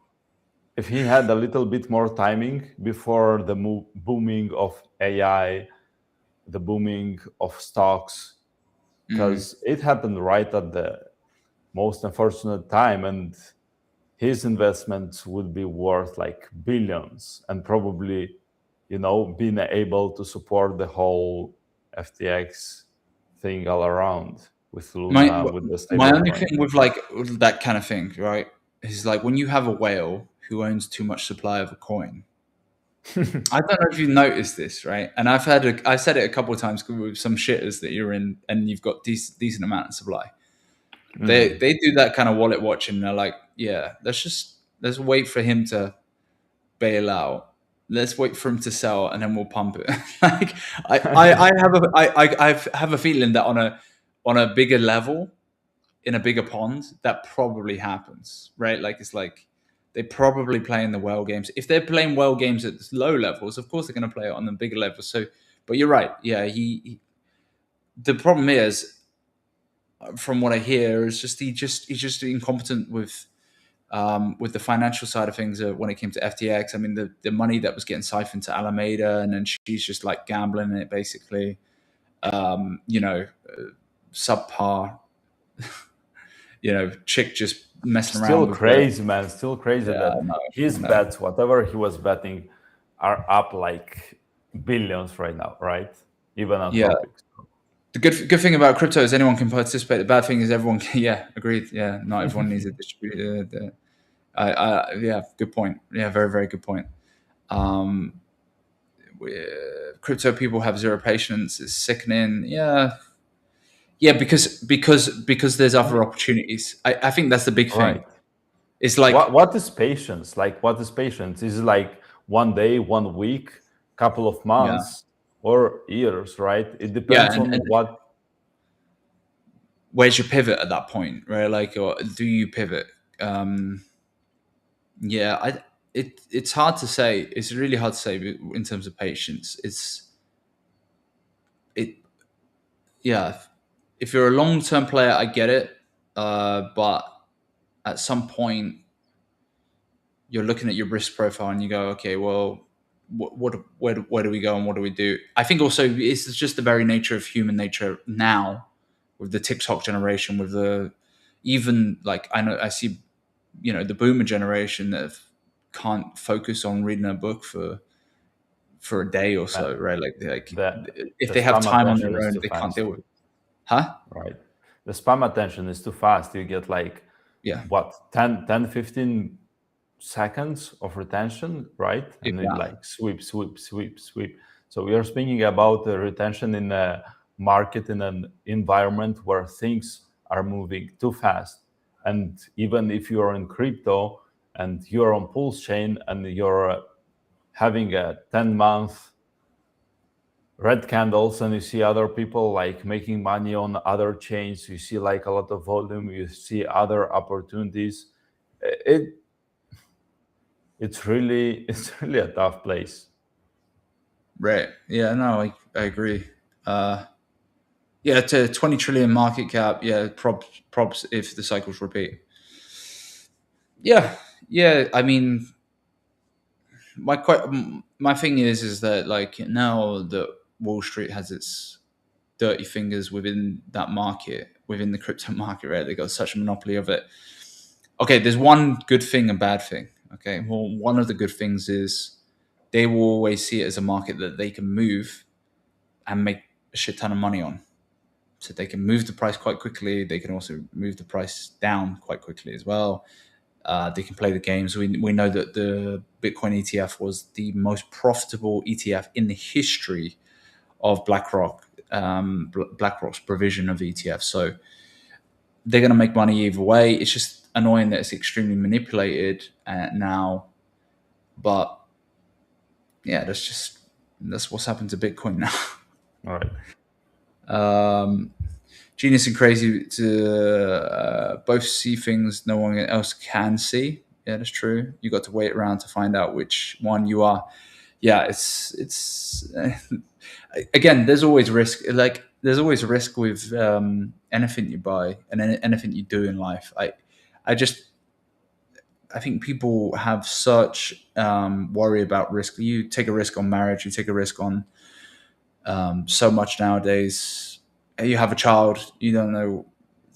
he had a little bit more timing before the booming of AI, the booming of stocks, because it happened right at the most unfortunate time, and his investments would be worth like billions, and probably, being able to support the whole FTX thing all around with My Luna, with the my stable only coin. thing with with that kind of thing, right, is like when you have a whale who owns too much supply of a coin. I don't know if you've noticed this, right? And I've said it a couple of times with some shitters that you're in, and you've got decent amount of supply. They do that kind of wallet watching. And they're like, yeah, let's wait for him to bail out, let's wait for him to sell and then we'll pump it. Like I have a feeling that on a bigger level, in a bigger pond, that probably happens, right? Like it's like they probably playing the well games. If they're playing well games at low levels, of course they're going to play it on the bigger levels. So, but you're right. Yeah, he the problem is, from what I hear, is just he's just incompetent with the financial side of things. When it came to FTX, I mean, the money that was getting siphoned to Alameda, and then she's just like gambling it basically. Subpar. Chick just messing Still around with crazy, man. Still crazy Yeah, that his bets, whatever he was betting, are up like billions right now, right? Even on Yeah. topics. The good thing about crypto is anyone can participate. The bad thing is everyone can. Yeah, agreed. Yeah, not everyone needs a distributor. Yeah, good point. Yeah, very very good point. Crypto people have zero patience. It's sickening. Yeah, because there's other opportunities. I think that's the big thing. Right. It's like What is patience? Like, what is patience? Is it like 1 day, 1 week, couple of months, or years, right? It depends on what. Where's your pivot at that point, right? Like, or do you pivot? It's hard to say. It's really hard to say in terms of patience. If you're a long-term player, I get it. But at some point, you're looking at your risk profile and you go, okay, well, where do we go and what do we do? I think also it's just the very nature of human nature now, with the TikTok generation, with the even like I see, the boomer generation that can't focus on reading a book for a day or so, right? Like if they have time on their own, they can't deal with it. Huh? Right. The spam attention is too fast. You get like, Yeah. what, 10, 15 seconds of retention, right? And then like sweep. So we are speaking about the retention in a market, in an environment where things are moving too fast. And even if you're in crypto and you're on Pulse chain and you're having a 10-month red candles and you see other people like making money on other chains, you see like a lot of volume, you see other opportunities, it's really a tough place. Right. Yeah, no, I agree. To 20 trillion market cap, props if the cycles repeat. Yeah, I mean, my thing is that like now that Wall Street has its dirty fingers within that market, within the crypto market, right? They got such a monopoly of it. Okay, there's one good thing and bad thing. Okay, well, one of the good things is they will always see it as a market that they can move and make a shit ton of money on. So they can move the price quite quickly. They can also move the price down quite quickly as well. They can play the games. We know that the Bitcoin ETF was the most profitable ETF in the history of BlackRock. BlackRock's provision of ETFs. So they're going to make money either way. It's just annoying that it's extremely manipulated now. But yeah, that's what's happened to Bitcoin now. All right. Genius and crazy to both see things no one else can see. Yeah, that's true. You got to wait around to find out which one you are. Yeah, it's again, there's always risk. Like there's always risk with anything you buy and anything you do in life. I think people have such worry about risk. You take a risk on marriage. You take a risk on so much nowadays. You have a child. You don't know.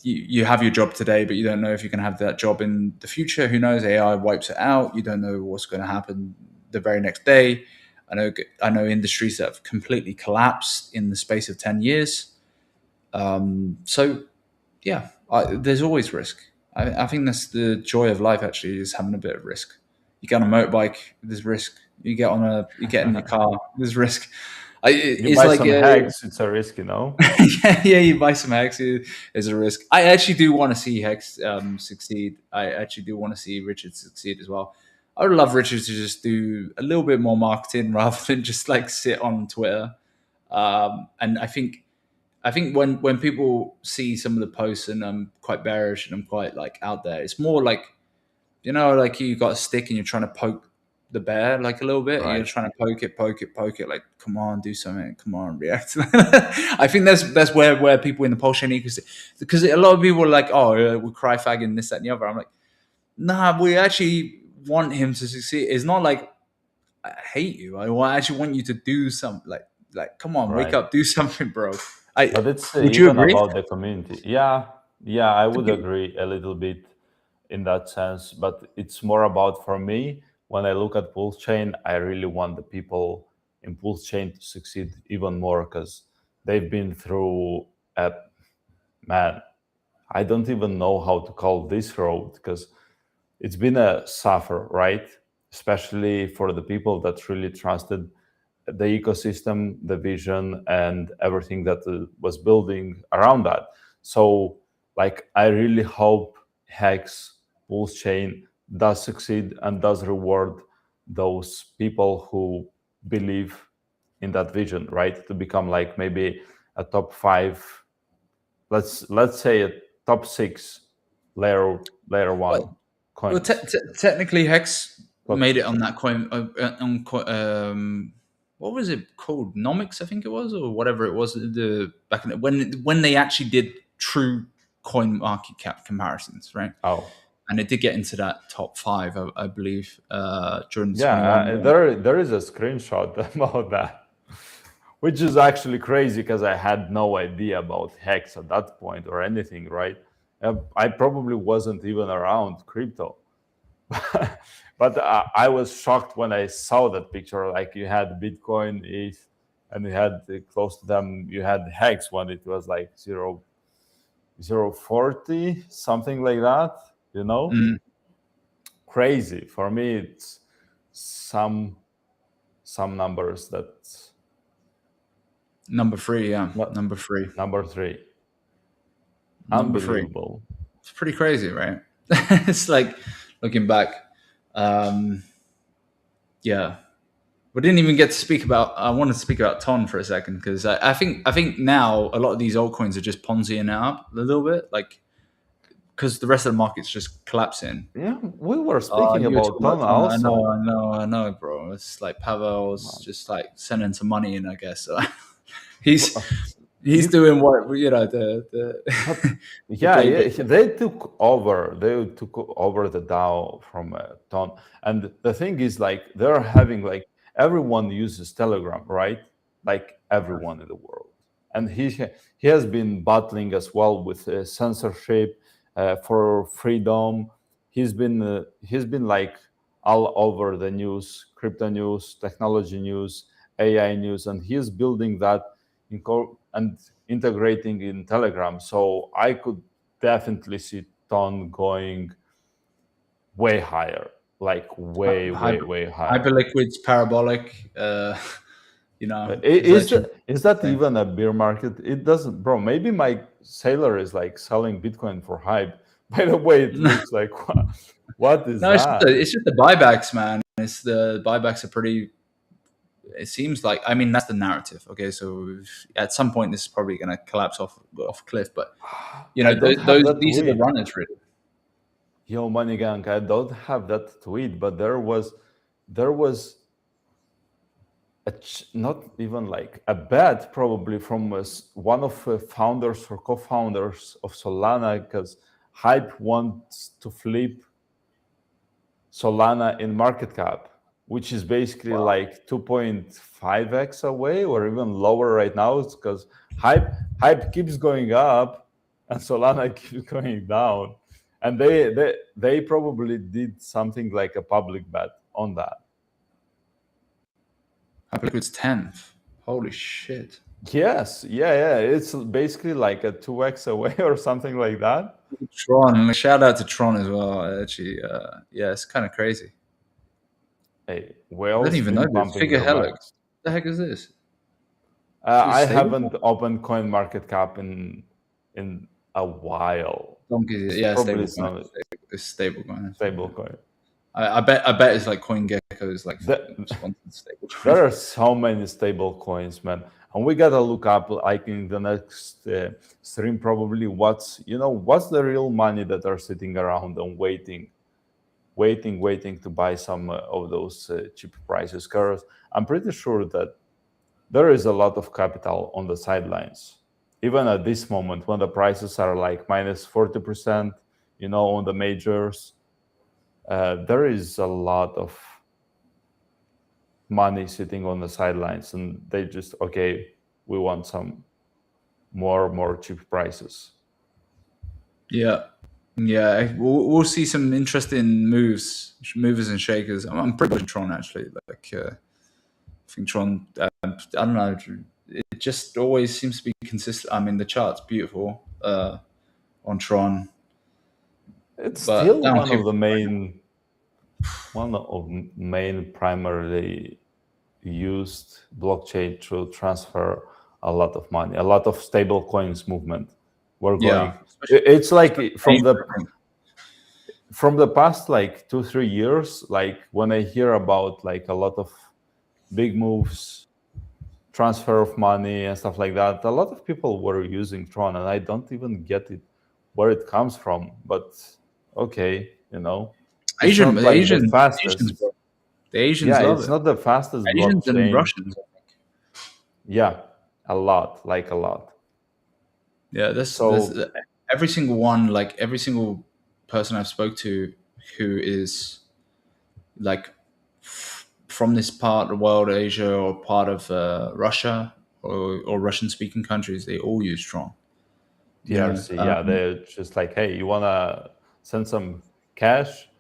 You have your job today, but you don't know if you can have that job in the future. Who knows? AI wipes it out. You don't know what's going to happen the very next day. I know industries that have completely collapsed in the space of 10 years. So, yeah, there's always risk. I think that's the joy of life. Actually, is having a bit of risk. You get on a motorbike, there's risk. You get in your car, there's risk. You buy some Hex, it's a risk, yeah, you buy some Hex, there's a risk. I actually do want to see Hex succeed. I actually do want to see Richard succeed as well. I would love Richard to just do a little bit more marketing rather than just like sit on Twitter. And I think when people see some of the posts and I'm quite bearish and I'm quite like out there, it's more like, like you got a stick and you're trying to poke the bear like a little bit. You're Right. trying to poke it. Like, come on, do something. Come on, react. I think that's where people in the Pulse chain ecosystem, because a lot of people are like, oh, we're cry fagging this, that, and the other. I'm like, nah, we actually want him to succeed. It's not like I hate you. I actually want you to do something. Like, come on, wake Right. up, do something, bro. But it's Would you even agree? about the community. Yeah, I would agree a little bit in that sense, but it's more about, for me, when I look at Pulse Chain, I really want the people in Pulse Chain to succeed even more, because they've been through man, I don't even know how to call this road, because it's been a suffer, right? Especially for the people that really trusted the ecosystem, the vision, and everything that was building around that. So, like, I really hope Hex Pulse Chain does succeed and does reward those people who believe in that vision, right? To become like maybe a top 5, let's say a top 6 layer 1 Well, coins. technically, Hex But made it on that coin. What was it called? Nomics, I think it was, or whatever it was. The back in when they actually did true coin market cap comparisons, right? oh And it did get into that top 5, I believe, during the yeah, 21. there is a screenshot about that, which is actually crazy, because I had no idea about Hex at that point or anything, right? I probably wasn't even around crypto. But I was shocked when I saw that picture. Like, you had Bitcoin, ETH, and you had close to them, you had Hex when it was like 0.40, something like that, Crazy. For me, it's some numbers that Number 3, yeah. What? Number 3. Number 3. Number 3. Unbelievable. It's pretty crazy, right? It's like, looking back, yeah. We didn't even get to speak about. I wanted to speak about Ton for a second, because I think now a lot of these altcoins are just Ponziing it up a little bit, like, because the rest of the market's just collapsing. Yeah, we were You speaking were about talking about Ton Ton. also. I know, bro. It's like Pavel's just like sending some money in, I guess. So he's doing what the Yeah, they took over. They took over the DAO from Ton, and the thing is, like, they're having, like, everyone uses Telegram, right? Like, everyone in the world, and he has been battling as well with censorship for freedom. He's been like all over the news, crypto news, technology news, AI news, and he's building that and integrating in Telegram. So I could definitely see Ton going way higher, like way higher. Hyperliquid's parabolic. Is that even a bear market? It doesn't, bro. Maybe my sailor is like selling Bitcoin for hype. By the way, it looks like, what is No, that? it's just the buybacks, man. It's the buybacks are pretty. It seems like, I mean, that's the narrative. Okay, so at some point this is probably going to collapse off a cliff, but I don't have that these are the tweet. runners, really. Yo, MoneyGang, I don't have that tweet, but there was not even like a bet, probably from one of founders or co-founders of Solana, because Hype wants to flip Solana in market cap, which is basically like 2.5x away or even lower right now. It's because Hype keeps going up and Solana keeps going down, and they probably did something like a public bet on that. Hyperliquid's 10th. Holy shit. Yes, yeah. It's basically like a 2x away or something like that. Tron, shout out to Tron as well. Actually, yeah, it's kind of crazy. Hey, I whales don't even know been this. pumping Figure their Helix. What backs. the heck is this? I haven't opened Coin Market Cap in a while. Yeah, Probably stable coin. It's stable coin. Stable coin. I bet it's like CoinGecko is like That, sponsored stable. there are so many stable coins, man, and we gotta look up, like in the next stream, probably what's the real money that are sitting around and waiting to buy some of those cheap prices. Because I'm pretty sure that there is a lot of capital on the sidelines, even at this moment when the prices are like minus 40%, on the majors. There is a lot of money sitting on the sidelines, and they just, okay, we want some more cheap prices. Yeah, we'll see some interesting movers and shakers. I'm pretty much Tron actually. Like, I think Tron. I don't know. It just always seems to be consistent. I mean, the chart's beautiful on Tron. It's But still down one here- of the main primarily used blockchain to transfer a lot of money, a lot of stable coins movement. We're going. It's like from the past like 2-3 years, like when I hear about like a lot of big moves, transfer of money and stuff like that, a lot of people were using Tron, and I don't even get it where it comes from. But okay, it's not like the fastest. The Asians Yeah, love it's it. not the fastest Asians blockchain. and Russians, I think. Yeah, a lot. Yeah, there's every single one, like every single person I've spoke to who is like from this part of the world, Asia, or part of Russia, or Russian-speaking countries, they all use Tron. TRC, yeah, they're just like, hey, you wanna send some cash?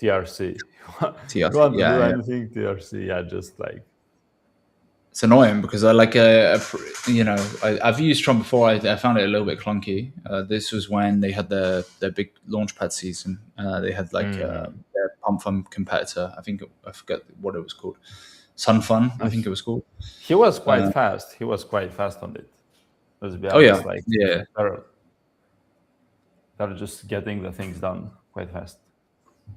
TRC. You want to do anything? TRC, yeah, just like. It's annoying because I like I've used Tron before. I found it a little bit clunky. This was when they had their big launchpad season. They had like their pump fun competitor. I forget what it was called. Sun Fun, I think it was called. He was quite fast. He was quite fast on it. Let's be honest. They're just getting the things done quite fast.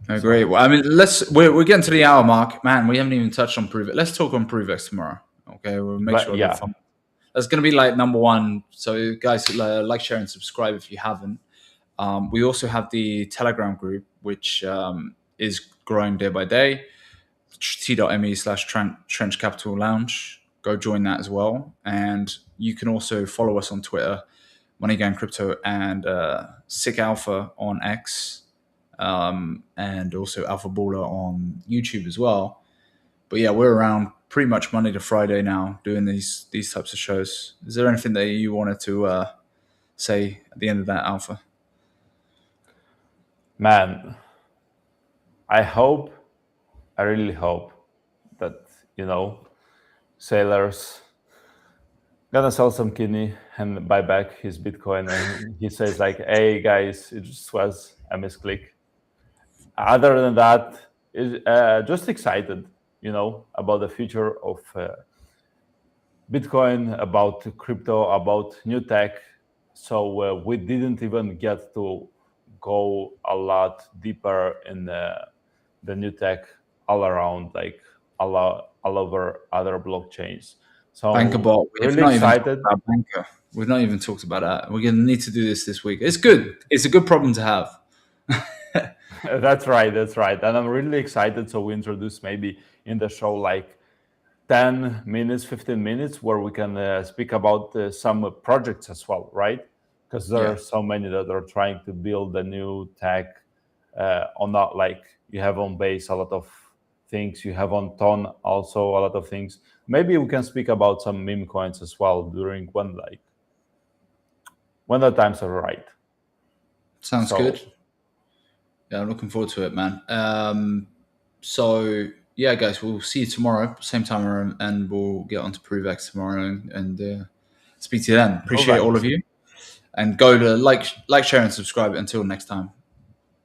Oh, great. Well, I mean, we're getting to the hour mark, man. We haven't even touched on Prove It. Let's talk on ProveX tomorrow. Okay, we'll make sure. Yeah, that's going to be like number one. So, guys, like, share, and subscribe if you haven't. We also have the Telegram group, which is growing day by day. T.me/Trench Capital Lounge. Go join that as well, and you can also follow us on Twitter, MoneyGangCrypto, and Sick Alpha on X. And also Alphaballer on YouTube as well. But yeah, we're around pretty much Monday to Friday now doing these types of shows. Is there anything that you wanted to say at the end of that, Alpha? Man, I really hope that, Sailor's gonna sell some kidney and buy back his Bitcoin, and he says like, hey guys, it just was a misclick. Other than that, is just excited, about the future of Bitcoin, about crypto, about new tech. So we didn't even get to go a lot deeper in the new tech all around, like all over other blockchains. So Bankerbot, really excited. We've not even talked about that. We're gonna need to do this week. It's good. It's a good problem to have. That's right. And I'm really excited. So we introduce maybe in the show like 10 minutes, 15 minutes where we can speak about some projects as well, right? Because there are so many that are trying to build a new tech on that. Like you have on Base a lot of things, you have on Ton also a lot of things. Maybe we can speak about some Memecoins as well during when the times are right. Sounds good. Yeah, I'm looking forward to it, man. So yeah, guys, we'll see you tomorrow, same time, and we'll get onto ProveX tomorrow and speak to you then. Appreciate all of you, and go to like, share, and subscribe. Until next time.